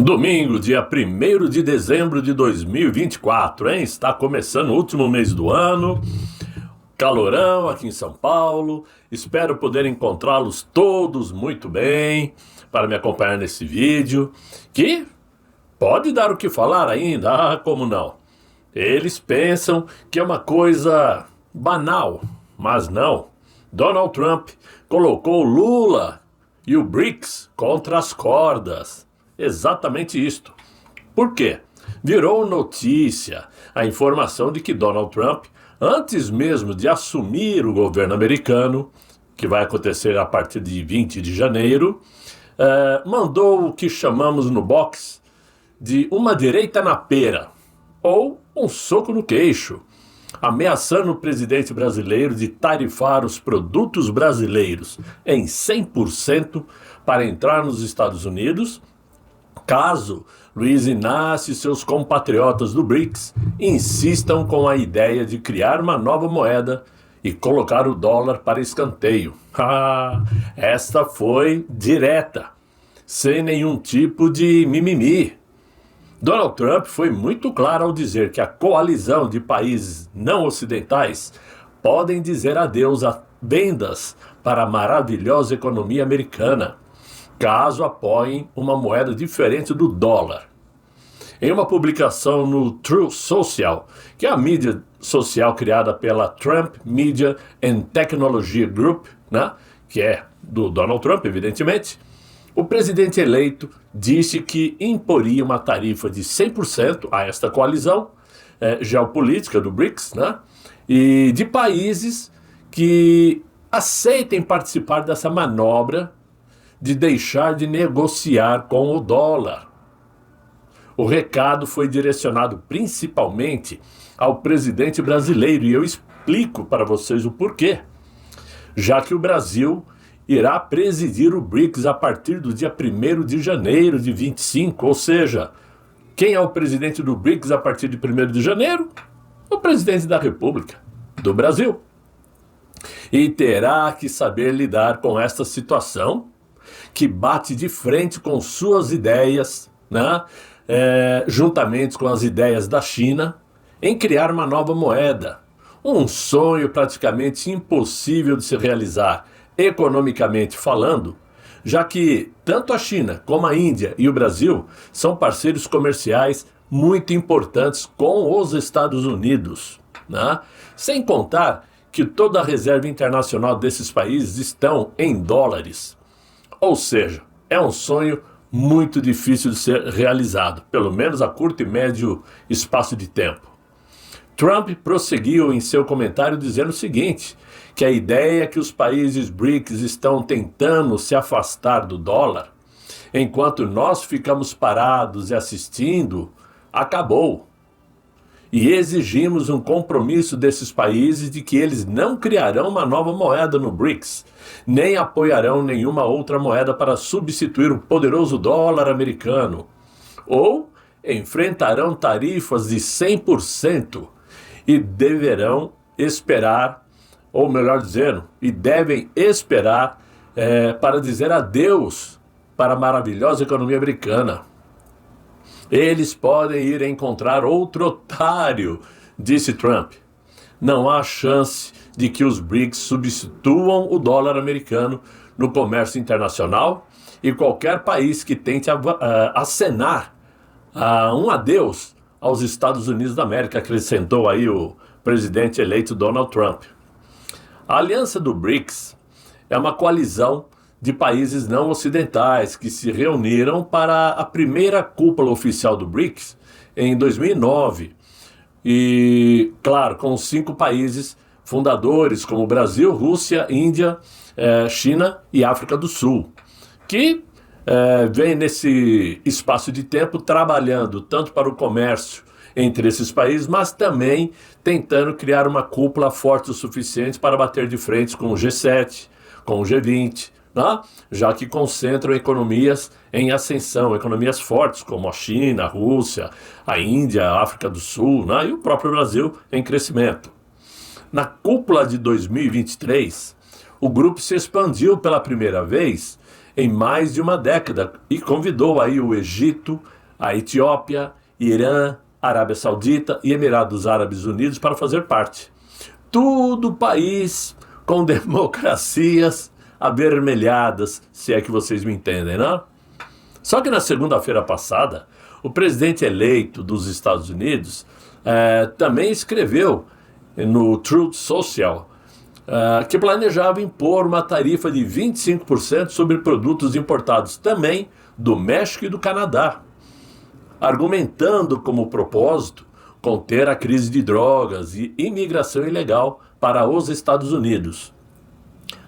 Domingo, dia 1º de dezembro de 2024, hein? Está começando o último mês do ano, calorão aqui em São Paulo. Espero poder encontrá-los todos muito bem para me acompanhar nesse vídeo, que pode dar o que falar ainda, como não? Eles pensam que é uma coisa banal, mas não. Donald Trump colocou Lula e o BRICS contra as cordas. Exatamente isto. Por quê? Virou notícia a informação de que Donald Trump, antes mesmo de assumir o governo americano, que vai acontecer a partir de 20 de janeiro, mandou o que chamamos no boxe de uma direita na pera, ou um soco no queixo, ameaçando o presidente brasileiro de tarifar os produtos brasileiros em 100% para entrar nos Estados Unidos, caso Luiz Inácio e seus compatriotas do BRICS insistam com a ideia de criar uma nova moeda e colocar o dólar para escanteio. Esta foi direta, sem nenhum tipo de mimimi. Donald Trump foi muito claro ao dizer que a coalizão de países não ocidentais podem dizer adeus a vendas para a maravilhosa economia americana, caso apoiem uma moeda diferente do dólar. Em uma publicação no Truth Social, que é a mídia social criada pela Trump Media and Technology Group, que é do Donald Trump, evidentemente, o presidente eleito disse que imporia uma tarifa de 100% a esta coalizão geopolítica do BRICS, e de países que aceitem participar dessa manobra de deixar de negociar com o dólar. O recado foi direcionado principalmente ao presidente brasileiro, e eu explico para vocês o porquê. Já que o Brasil irá presidir o BRICS a partir do dia 1º de janeiro de 25, ou seja, quem é o presidente do BRICS a partir de 1º de janeiro? O presidente da República do Brasil. E terá que saber lidar com esta situação, que bate de frente com suas ideias, juntamente com as ideias da China, em criar uma nova moeda. Um sonho praticamente impossível de se realizar, economicamente falando, já que tanto a China como a Índia e o Brasil são parceiros comerciais muito importantes com os Estados Unidos. Sem contar que toda a reserva internacional desses países estão em dólares. Ou seja, é um sonho muito difícil de ser realizado, pelo menos a curto e médio espaço de tempo. Trump prosseguiu em seu comentário dizendo o seguinte, que a ideia que os países BRICS estão tentando se afastar do dólar, enquanto nós ficamos parados e assistindo, acabou. E exigimos um compromisso desses países de que eles não criarão uma nova moeda no BRICS, nem apoiarão nenhuma outra moeda para substituir o poderoso dólar americano, ou enfrentarão tarifas de 100% e deverão esperar, ou melhor dizendo, e devem esperar para dizer adeus para a maravilhosa economia americana. Eles podem ir encontrar outro otário, disse Trump. Não há chance de que os BRICS substituam o dólar americano no comércio internacional, e qualquer país que tente acenar um adeus aos Estados Unidos da América, acrescentou aí o presidente eleito Donald Trump. A aliança do BRICS é uma coalizão de países não ocidentais que se reuniram para a primeira cúpula oficial do BRICS em 2009. E, claro, com 5 países fundadores como Brasil, Rússia, Índia, China e África do Sul, que vem nesse espaço de tempo trabalhando tanto para o comércio entre esses países, mas também tentando criar uma cúpula forte o suficiente para bater de frente com o G7, com o G20, já que concentram economias em ascensão, economias fortes como a China, a Rússia, a Índia, a África do Sul, e o próprio Brasil em crescimento. Na cúpula de 2023, o grupo se expandiu pela primeira vez em mais de uma década e convidou aí o Egito, a Etiópia, Irã, Arábia Saudita e Emirados Árabes Unidos para fazer parte. Tudo país com democracias avermelhadas, se é que vocês me entendem, não? Só que na segunda-feira passada, o presidente eleito dos Estados Unidos também escreveu no Truth Social que planejava impor uma tarifa de 25% sobre produtos importados também do México e do Canadá, argumentando como propósito conter a crise de drogas e imigração ilegal para os Estados Unidos.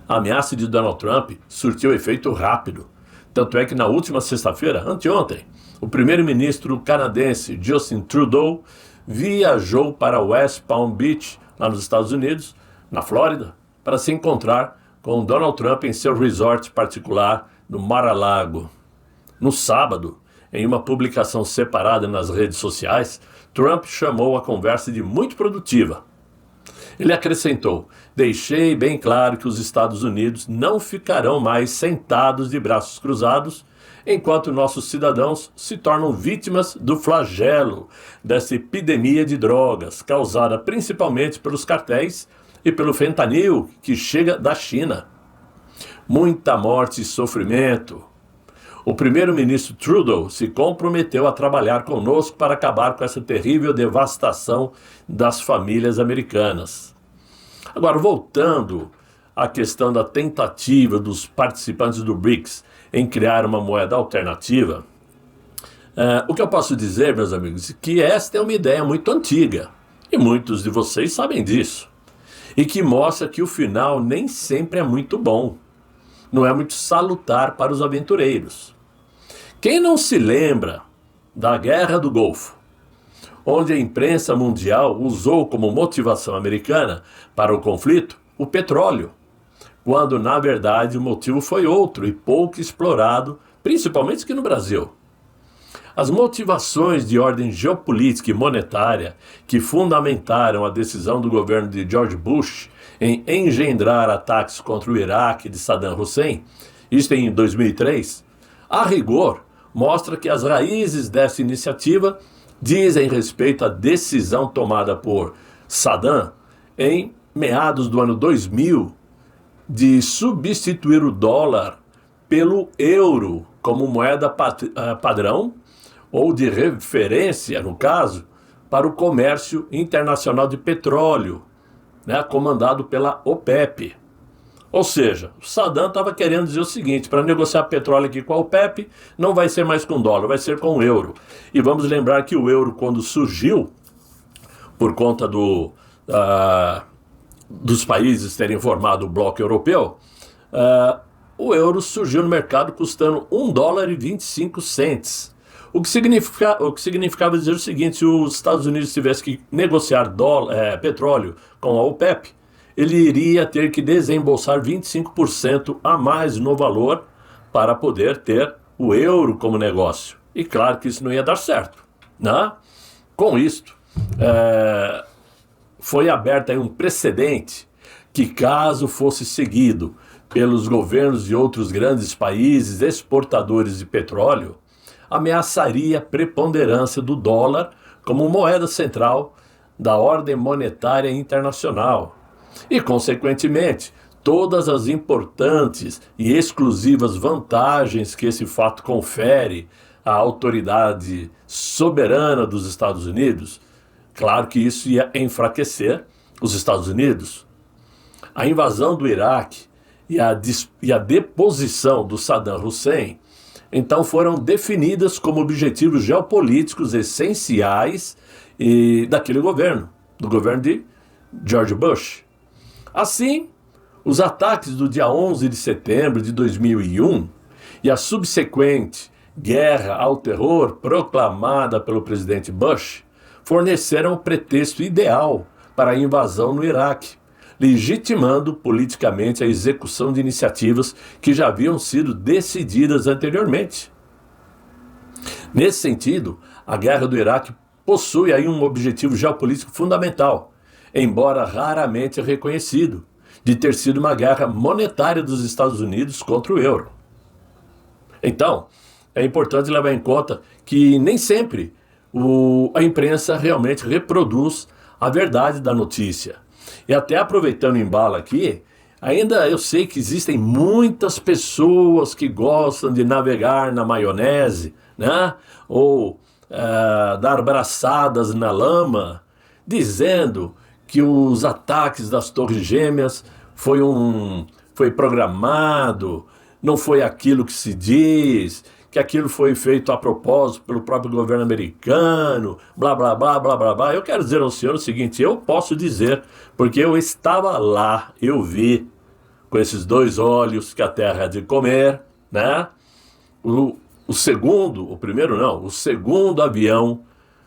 A ameaça de Donald Trump surtiu efeito rápido. Tanto é que na última sexta-feira, anteontem, o primeiro-ministro canadense Justin Trudeau viajou para West Palm Beach, lá nos Estados Unidos, na Flórida, para se encontrar com Donald Trump em seu resort particular no Mar-a-Lago. No sábado, em uma publicação separada nas redes sociais, Trump chamou a conversa de muito produtiva. Ele acrescentou: "Deixei bem claro que os Estados Unidos não ficarão mais sentados de braços cruzados enquanto nossos cidadãos se tornam vítimas do flagelo dessa epidemia de drogas, causada principalmente pelos cartéis e pelo fentanil que chega da China. Muita morte e sofrimento. O primeiro-ministro Trudeau se comprometeu a trabalhar conosco para acabar com essa terrível devastação das famílias americanas." Agora, voltando à questão da tentativa dos participantes do BRICS em criar uma moeda alternativa, o que eu posso dizer, meus amigos, é que esta é uma ideia muito antiga, e muitos de vocês sabem disso, e que mostra que o final nem sempre é muito bom, não é muito salutar para os aventureiros. Quem não se lembra da Guerra do Golfo, onde a imprensa mundial usou como motivação americana para o conflito o petróleo, quando na verdade o motivo foi outro e pouco explorado, principalmente aqui no Brasil. As motivações de ordem geopolítica e monetária que fundamentaram a decisão do governo de George Bush em engendrar ataques contra o Iraque de Saddam Hussein, isto em 2003, a rigor, mostra que as raízes dessa iniciativa dizem respeito à decisão tomada por Saddam em meados do ano 2000 de substituir o dólar pelo euro como moeda padrão ou de referência, no caso, para o comércio internacional de petróleo, comandado pela OPEP. Ou seja, o Saddam estava querendo dizer o seguinte: para negociar petróleo aqui com a OPEP, não vai ser mais com dólar, vai ser com euro. E vamos lembrar que o euro, quando surgiu, por conta dos países terem formado o bloco europeu, o euro surgiu no mercado custando $1,25. O que significava dizer o seguinte: se os Estados Unidos tivessem que negociar petróleo com a OPEP, ele iria ter que desembolsar 25% a mais no valor para poder ter o euro como negócio. E claro que isso não ia dar certo, né? Com isto, foi aberto aí um precedente que, caso fosse seguido pelos governos de outros grandes países exportadores de petróleo, ameaçaria a preponderância do dólar como moeda central da ordem monetária internacional e, consequentemente, todas as importantes e exclusivas vantagens que esse fato confere à autoridade soberana dos Estados Unidos. Claro que isso ia enfraquecer os Estados Unidos. A invasão do Iraque e a deposição do Saddam Hussein, então, foram definidas como objetivos geopolíticos essenciais daquele governo, do governo de George Bush. Assim, os ataques do dia 11 de setembro de 2001 e a subsequente guerra ao terror proclamada pelo presidente Bush forneceram o pretexto ideal para a invasão no Iraque, legitimando politicamente a execução de iniciativas que já haviam sido decididas anteriormente. Nesse sentido, a guerra do Iraque possui aí um objetivo geopolítico fundamental, embora raramente reconhecido, de ter sido uma guerra monetária dos Estados Unidos contra o euro. Então, é importante levar em conta que nem sempre a imprensa realmente reproduz a verdade da notícia. E até aproveitando o embalo aqui, ainda eu sei que existem muitas pessoas que gostam de navegar na maionese, né? Ou dar braçadas na lama, dizendo que os ataques das Torres Gêmeas foi programado, não foi aquilo que se diz, que aquilo foi feito a propósito pelo próprio governo americano, blá, blá, blá, blá, blá, blá. Eu quero dizer ao senhor o seguinte, eu posso dizer, porque eu estava lá, eu vi, com esses 2 olhos que a terra há de comer, né? O segundo avião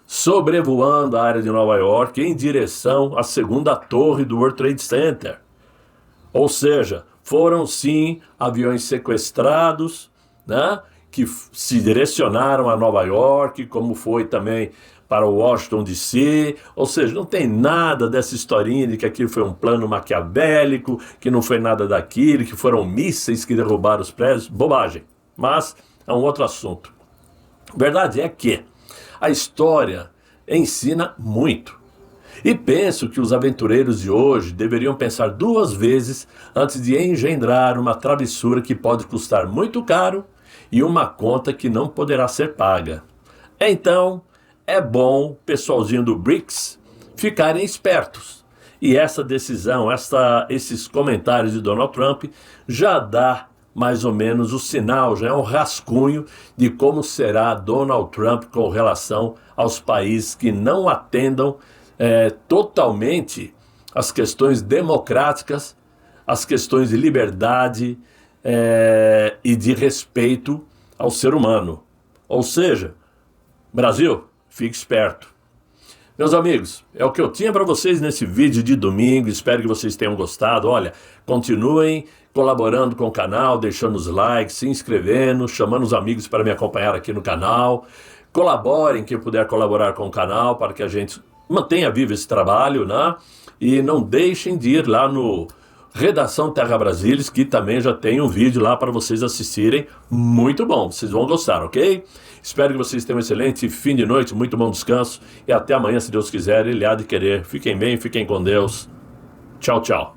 sobrevoando a área de Nova York em direção à segunda torre do World Trade Center. Ou seja, foram sim aviões sequestrados, né, que se direcionaram a Nova York, como foi também para Washington DC. Ou seja, não tem nada dessa historinha de que aquilo foi um plano maquiavélico, que não foi nada daquilo, que foram mísseis que derrubaram os prédios. Bobagem. Mas é um outro assunto. Verdade é que a história ensina muito. E penso que os aventureiros de hoje deveriam pensar 2 vezes antes de engendrar uma travessura que pode custar muito caro e uma conta que não poderá ser paga. Então, é bom, pessoalzinho do BRICS, ficarem espertos. E essa decisão, esses comentários de Donald Trump já dá mais ou menos o sinal, já é um rascunho de como será Donald Trump com relação aos países que não atendam totalmente as questões democráticas, as questões de liberdade e de respeito ao ser humano. Ou seja, Brasil, fique esperto. Meus amigos, é o que eu tinha para vocês nesse vídeo de domingo, espero que vocês tenham gostado. Olha, continuem colaborando com o canal, deixando os likes, se inscrevendo, chamando os amigos para me acompanhar aqui no canal. Colaborem, quem puder colaborar com o canal, para que a gente mantenha vivo esse trabalho, né? E não deixem de ir lá no Redação Terra Brasilis, que também já tem um vídeo lá para vocês assistirem. Muito bom, vocês vão gostar, ok? Espero que vocês tenham um excelente fim de noite, muito bom descanso. E até amanhã, se Deus quiser, Ele há de querer. Fiquem bem, fiquem com Deus. Tchau, tchau.